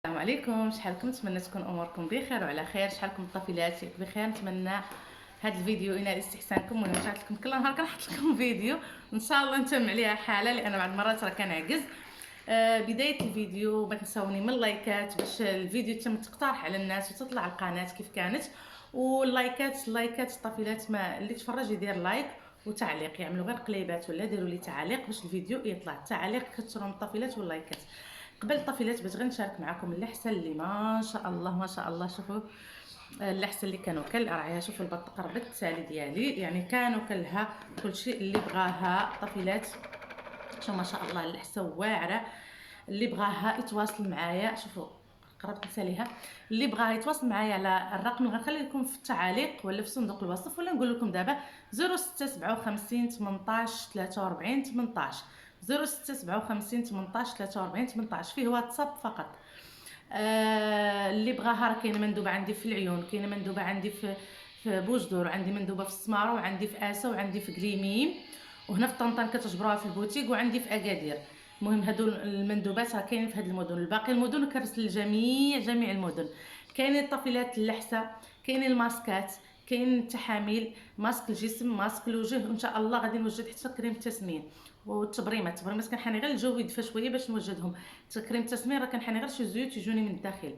السلام عليكم، شحالكم؟ نتمنى تكون اموركم بخير وعلى خير. شحالكم الطفيلات بخير؟ نتمنى هذا الفيديو ينال استحسانكم. المهم قلت لكم كل نهار كنحط لكم فيديو ان شاء الله نتم عليها حاله، لان بعض المرات راه كنعجز. بدايه الفيديو ما تنساوني من اللايكات باش الفيديو يتم تقترح على الناس وتطلع القناه كيف كانت. واللايكات الطفيلات ما اللي تفرج يدير لايك وتعليق، يعملوا غير قليبات ولا ديروا لي تعليق باش الفيديو يطلع. التعليق كثروا من الطفيلات واللايكات. قبل الطفيلات بغيت غير نشارك معكم اللحسه اللي ما شاء الله ما شاء الله. شوفوا اللحسه اللي كانوا راعيها. شوفوا البط قربت التالي ديالي، يعني كانوا كلها كلشي اللي بغاها طفيلات. شوفوا ما شاء الله اللحسه واعره. اللي بغاها يتواصل معايا. شوفوا قربت نساليها. اللي بغا يتواصل معايا على الرقم اللي غنخلي لكم في التعاليق ولا في صندوق الوصف، ولا نقول لكم دابا 0657 18 43 18. 0657 18 43 18 فيه واتساب فقط. اللي بغاها راه كاينه مندوبه عندي في العيون، كاينه مندوبه عندي في بوجدور، وعندي مندوبه في السماره، وعندي في اسا، وعندي في قليميم، وهنا في طنطا كتجبروها في البوتيك، وعندي في اكادير. المهم هادو المندوبات راه كاينين في هاد المدن. الباقي المدن كنرسل جميع المدن. كاينين الطفيلات اللحسه، كاينين الماسكات، كاين التحاميل، ماسك الجسم، ماسك الوجه، وان شاء الله غادي نوجد حتى كريم التسمين والتبريمات. كنحاني غير الجو يدفى شويه باش نوجدهم. كريم التسمين راه كنحاني غير شي زيوت يجوني من الداخل.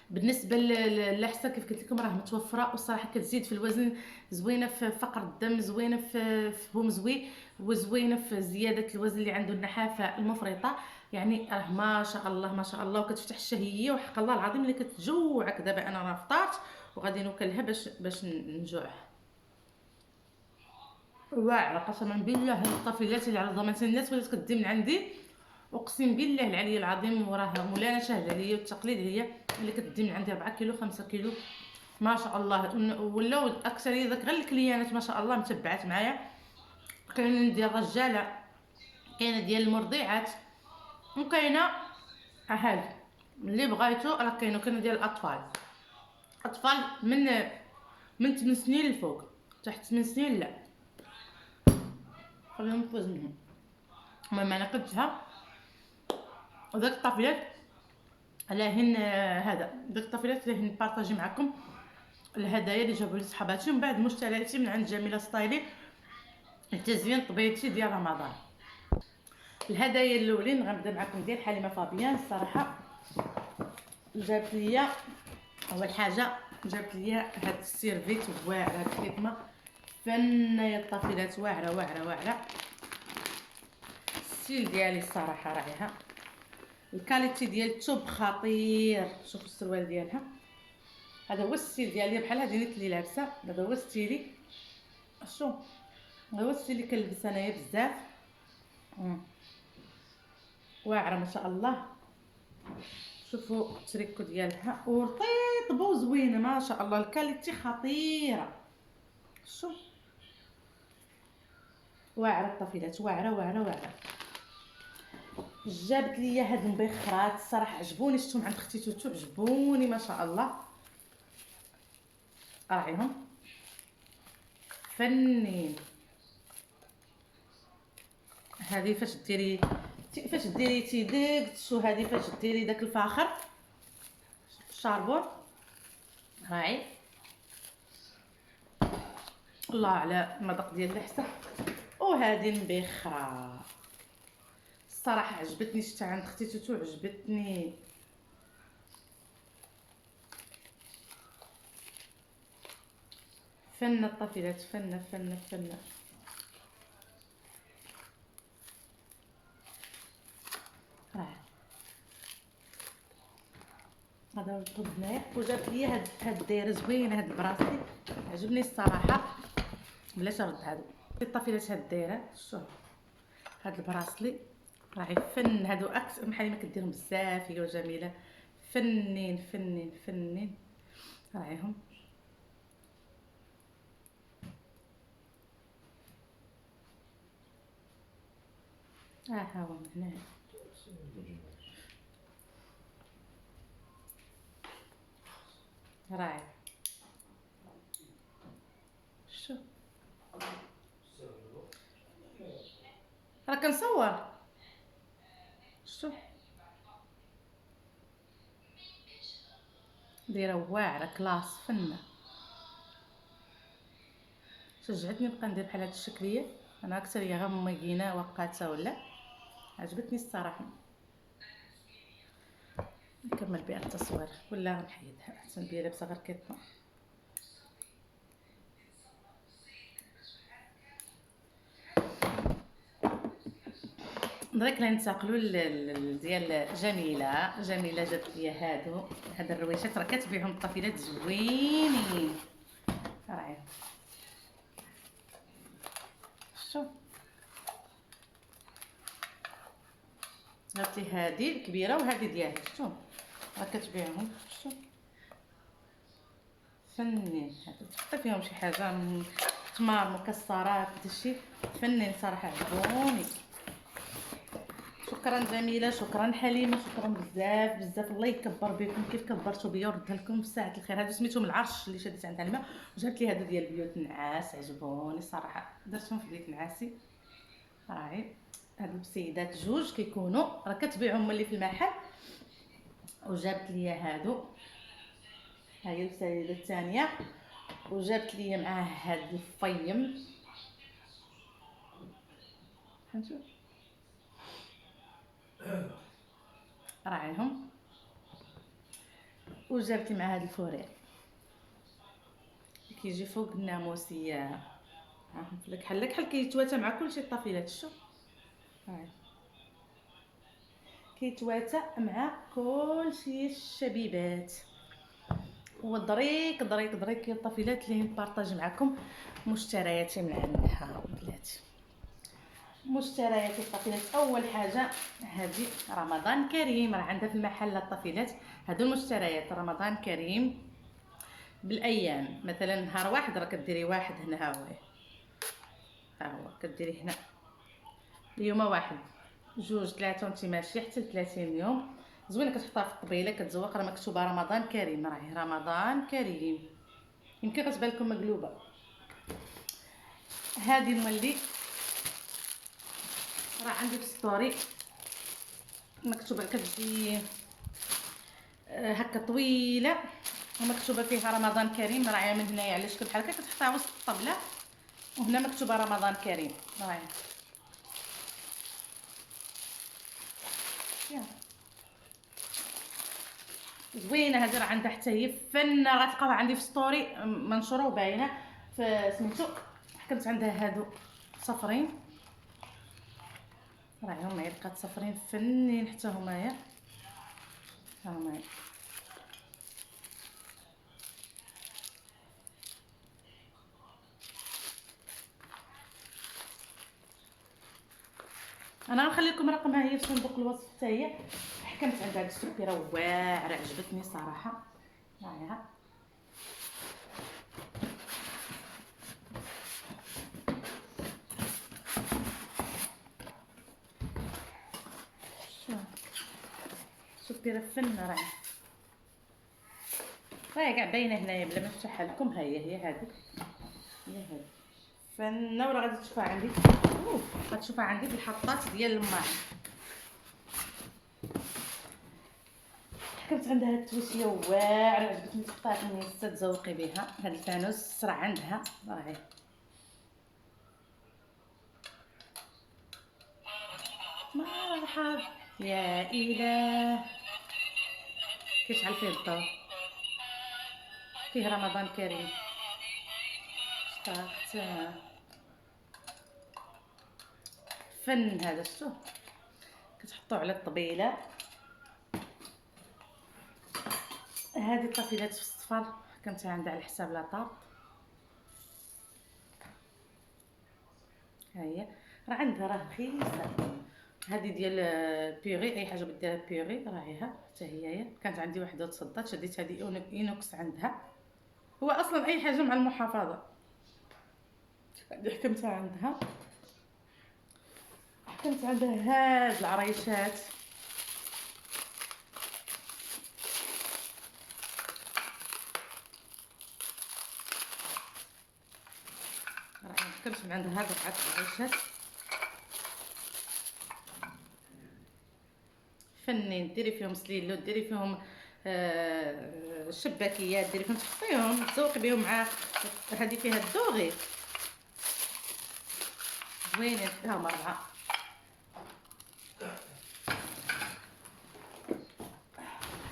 بالنسبه للحسه كيف قلت لكم راه متوفره، والصراحه كتزيد في الوزن، زوينه في فقر الدم، زوينه في بومزوي، وزوينه في زياده الوزن اللي عنده النحافه المفرطه. يعني راه ما شاء الله ما شاء الله، وكتفتح الشهيه، وحق الله العظيم اللي كتجوعك. دابا انا راه فطرت وغادي نوكلها باش نجوع. واعره قسما بالله. هاد الطفيلات اللي على ضمانه الناس ولات كدي من عندي، اقسم بالله العلي العظيم، وراه مولانا شاهد عليا والتقليد عليا، اللي كتدي من عندي 4 كيلو 5 كيلو ما شاء الله. ولاو اكثريه داك غير الكليانات ما شاء الله متبعات معايا. كاينين ديال الرجاله، كاينه ديال المرضعات، وكاينه هاد اللي بغيتو راه كاينه ديال الاطفال. اطفال من 8 سنين للفوق. تحت 8 سنين لا، خليهم في وزنهم. المهم انا قدتها. وداك الطفيلات على هن هذا داك الطفيلات اللي هن بارطاجي معكم الهدايا اللي جابوا لي صحباتي من بعد مشترياتي من عند جميله ستايلي، التزيين الطبيعي ديال رمضان. الهدايا الاولين غنبدا معكم ديال حليمه فابيان. الصراحه جابت ليا اول حاجه، جابت ليا هاد السيرفيت واعره، هاد الخدمه فنه يا الطفيلات، واعره واعره واعره. الستيل ديالي الصراحه راعيها، الكاليتي ديال الثوب خطير. شوفوا السروال ديالها، هذا هو الستيل ديالي، بحال هذه اللي لابسه. هذا هو ستيلي. شو هذا هو الستيل اللي كنلبس انايا بزاف. واعره ما شاء الله. شوفوا التريكو ديالها ورطيطبه وزوينه ما شاء الله، الكاليتي خطيره. شوف واعره الطفيلات، واعره واعره واعره. جابت ليا هاد المبخرات الصراحه عجبوني، شفتهم عند اختي توتو عجبوني ما شاء الله. راعيهم فنين. هذه فاش ديري تيدك. شو هذه فاش ديري داك الفاخر الشاربون راعي. الله على المذاق ديال اللحسه. وهذه المبخره الصراحه عجبتني، شفتها عند اختي توتو عجبتني. فنه الطفيلات، فنه فنه فنه. هذا هو الطوب هنايا. وجات ليا هاد الدايره زوينه، هاد البراسلي عجبني الصراحه. بلاش نرد هادو الطفيلات. هاد الدايره شوف، هاد البراسلي راهي فن. هادو اكثر بحال ما كديرهم بزاف هي وجميله. فنين فنين فنين راعيهم. ها هو من هنا راعي. شوف راه كنصور. شوف دايره واعره كلاس فنه. شجعتني نبقى ندير بحال هاد الشكليه. انا اكثر هي غير مكينه وقاته ولا عجبتني الصراحه. نكمل بها التصوير ولا نحيدها احسن بها لابسه غير كيطنا. درك ننتقلوا ديال جميله جات ليا هاد الرويشات راه كتبيعهم الطفيلات زوينين. راهي شوف هاتي هادي الكبيره وهادي ديالها شوف راه كتبيعهم. شوف فنين هادو تحطي فيهم شي حاجه من تمار مكسرات داكشي فنين صراحه عجبوني. شكرا جميله شكرا حليمه شكرا بزاف بزاف. الله يكبر بكم كيف كبرتوا بيا وردها لكم في ساعه الخير. هادو سميتهم العرش اللي شديت عند الماء وجبت لي هادو ديال بيوت النعاس عجبوني صراحه درتهم في بيت نعاسي. راهي هادو بسيدات جوج كيكونوا راه كتبيعهم ملي في المحل. وجابت لي هادو ها هي السيده الثانيه وجابت لي معاه هاد الفيم. نشوف راعيهم. وجابت لي مع هاد الفورير كيجي فوق الناموسيه لك بحال كيتواتى مع كلشي الطفيلات. شوف هاي كيتواتى مع كلشي الشبيبات. ودريك دريك دريك يا الطفيلات اللي نبارطاج معكم مشترياتي من عندها بلاتي. مشتريات الطفيلات اول حاجه هذه رمضان كريم راه عندها في المحل الطفيلات. هادو المشتريات رمضان كريم بالايام. مثلا نهار واحد راه كديري واحد هنا ها هو كديري هنا اليوم واحد جوج ثلاثه وانت ماشيه حتى 30 يوم. زوينه كتحطها في الطبيله كتزوق راه مكتوبه رمضان كريم. راهي رمضان كريم يمكن كتبان لكم مقلوبه. هذه مولي راه عندي في ستوري مكتوبه كتجي هكا طويله ومكتوبه فيها رمضان كريم. راهي من هنايا على شكل بحال هكا كتحطها وسط الطبله وهنا مكتوبه رمضان كريم. راهي زوينه هذه راه عندها حتى هي فنه. غتلقاوها عندي في ستوري منشوره وباينه في سميتو. حكمت عندها هادو صفرين راه هما لقات صفرين فنين حتى هما ها هما. انا غنخلي لكم رقمها هي في صندوق الوصف حتى هي. حكمت عندها هاد السكيره واعره عجبتني صراحه. هاها سكيره فنه راهي كاع باينه هنايا بلا ما نفتحها لكم. ها هي هذه هي هذه فنه ولا غادي تشوفها عندي. غتشوفها عندي في الحطات ديال الماعن. حكمت عندها هاد التويسيه واعره عجبتني تحطها في الميسه تزوقي بها. هاد الفانوس راه عندها راهي مرحب يا اله كيشعل فيه الضوء فيه رمضان كريم. شطات فن هذا شتو كتحطوه على الطبيله. هذه الطفيلات في الصفر كانت عندها على حساب لاطاب. ها هي راه عندها راه رخيصه. هذه ديال بيغي اي حاجه بديها بيغي راهيها حتى هي كانت عندي وحده تصدات شديت هذه اينوكس عندها. هو اصلا اي حاجه مع المحافظه اللي حكمتها عندها. حكمت عندها هاد العريشات راه حكمت عندها هاد 4 عريشات فنين. ديري فيهم سليلو ديري فيهم الشباكيات ديري فين تحطيهم تزوقي بهم مع هذه فيها الدوغي زوينين. ها هما 4.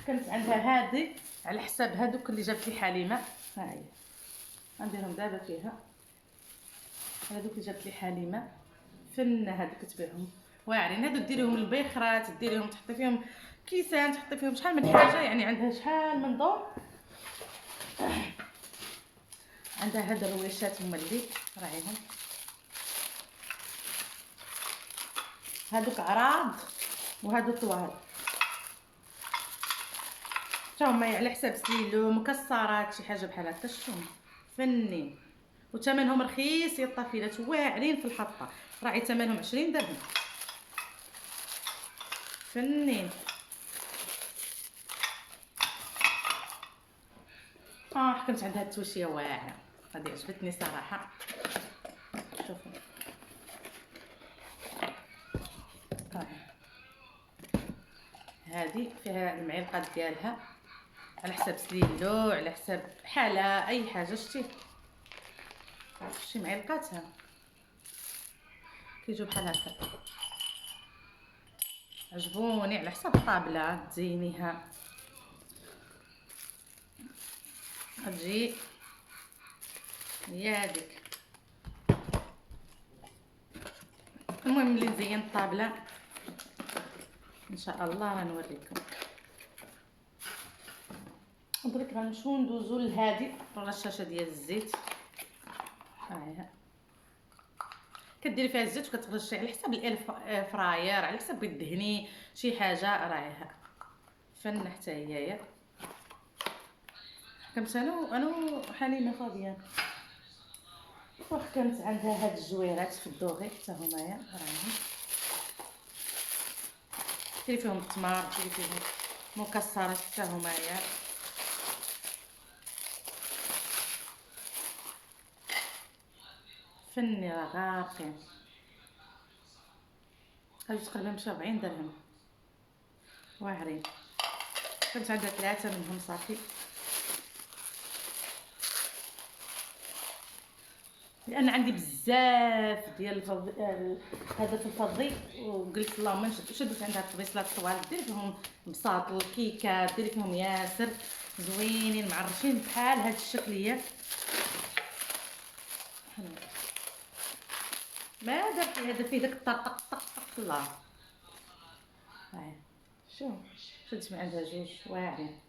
كانت عندها هذه على حساب هذوك اللي جابت لي حليمه. ها هي غنديرهم دابا فيها. هذوك اللي جابت لي حليمه فن هذوك تبيعهم واعرين. هادو ديريهم البيخرات، ديريهم تحطي فيهم كيسان، تحطي فيهم شحال من حاجه، يعني عندها شحال من دور. عندها هاد الرويشات هما اللي راعيهم هادوك عراض وهادو طوال تا هما على حساب سليلو مكسرات شي حاجه بحال هكا. شوم فنين وثمنهم رخيص يا الطفيلات واعرين في الحطه. راعي ثمنهم 20 درهم فنين. حكمت عندها التوشيه واعره هذه عجبتني صراحه. شوفوا هذه فيها المعلقات ديالها على حساب سليلو على حساب حاله اي حاجه. شتي معلقاتها كيجيو بحال هكا عجبوني على حساب الطابله تزينيها. تجي هي هذيك. المهم اللي نزين الطابله ان شاء الله غنوريكم. درك غنمشيو ندوزو لهادي الرشاشه ديال الزيت. هاهي كديري فيها الزيت وكترشي على حساب الاير فراير، على حساب بغيتي دهني شي حاجه راهيها فن حتى هي. حكمت انا وحليمه فاضيان وحكمت عندها هاد الجويرات في الدوغي حتى همايا راهم ديري فيهم التمر، ديري فيهم مكسرات حتى همايا. فني راه غاقين. هادو تقريبا ب 70 درهم واعرين. كنت عندها 3 منهم صافي لان عندي بزاف ديال هذا في الفضي وقلت اللهم شدت عندها الطبيصلات طوال ديري فيهم بساط الكيكه ديري فيهم ياسر زوينين معرشين بحال هاد الشكليه. ما درت هذا فيه داك الطق طق طق الله. هاي شوف شدت من عندها 2 واعرين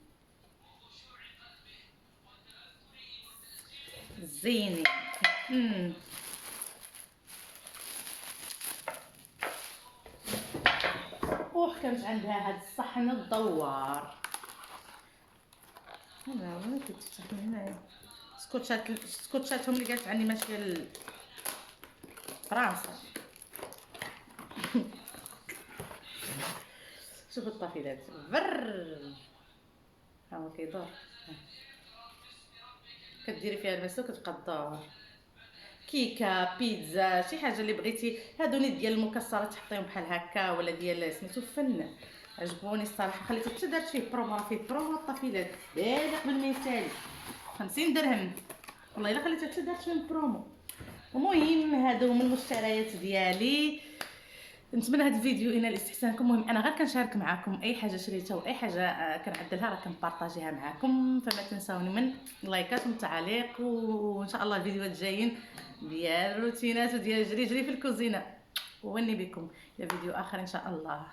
زينين. وحكمت عندها هاد الصحن الدوار. هنا وين كتفتح من هنايا سكوتشاتهم اللي قالت عني ماشيه لفرنسا. شوفوا الطفيلات ها هو كيدور كديري فيها الماء كتبقى تدور. كيكه بيتزا شي حاجه اللي بغيتي. هادو نيت ديال المكسرات تحطيهم بحال هكا ولا ديال سميتو فن. عجبوني الصراحه. خليته حتى دارت فيه برومو، فيه برومو الطفيلات بالغ قبل ما يسالي 50 درهم والله الا خليته حتى دارت فيه برومو. المهم هادو من المشتريات ديالي. نتمنى هذا الفيديو ينال استحسانكم. المهم انا غير كنشارك معكم اي حاجه شريتها واي حاجه كنعدلها راه كنبارطاجيها معكم، فما تنساوني من اللايكات والتعليق. وان شاء الله الفيديوهات الجايين ديال الروتينات وديال جري في الكوزينه. ووني بكم الى فيديو اخر ان شاء الله.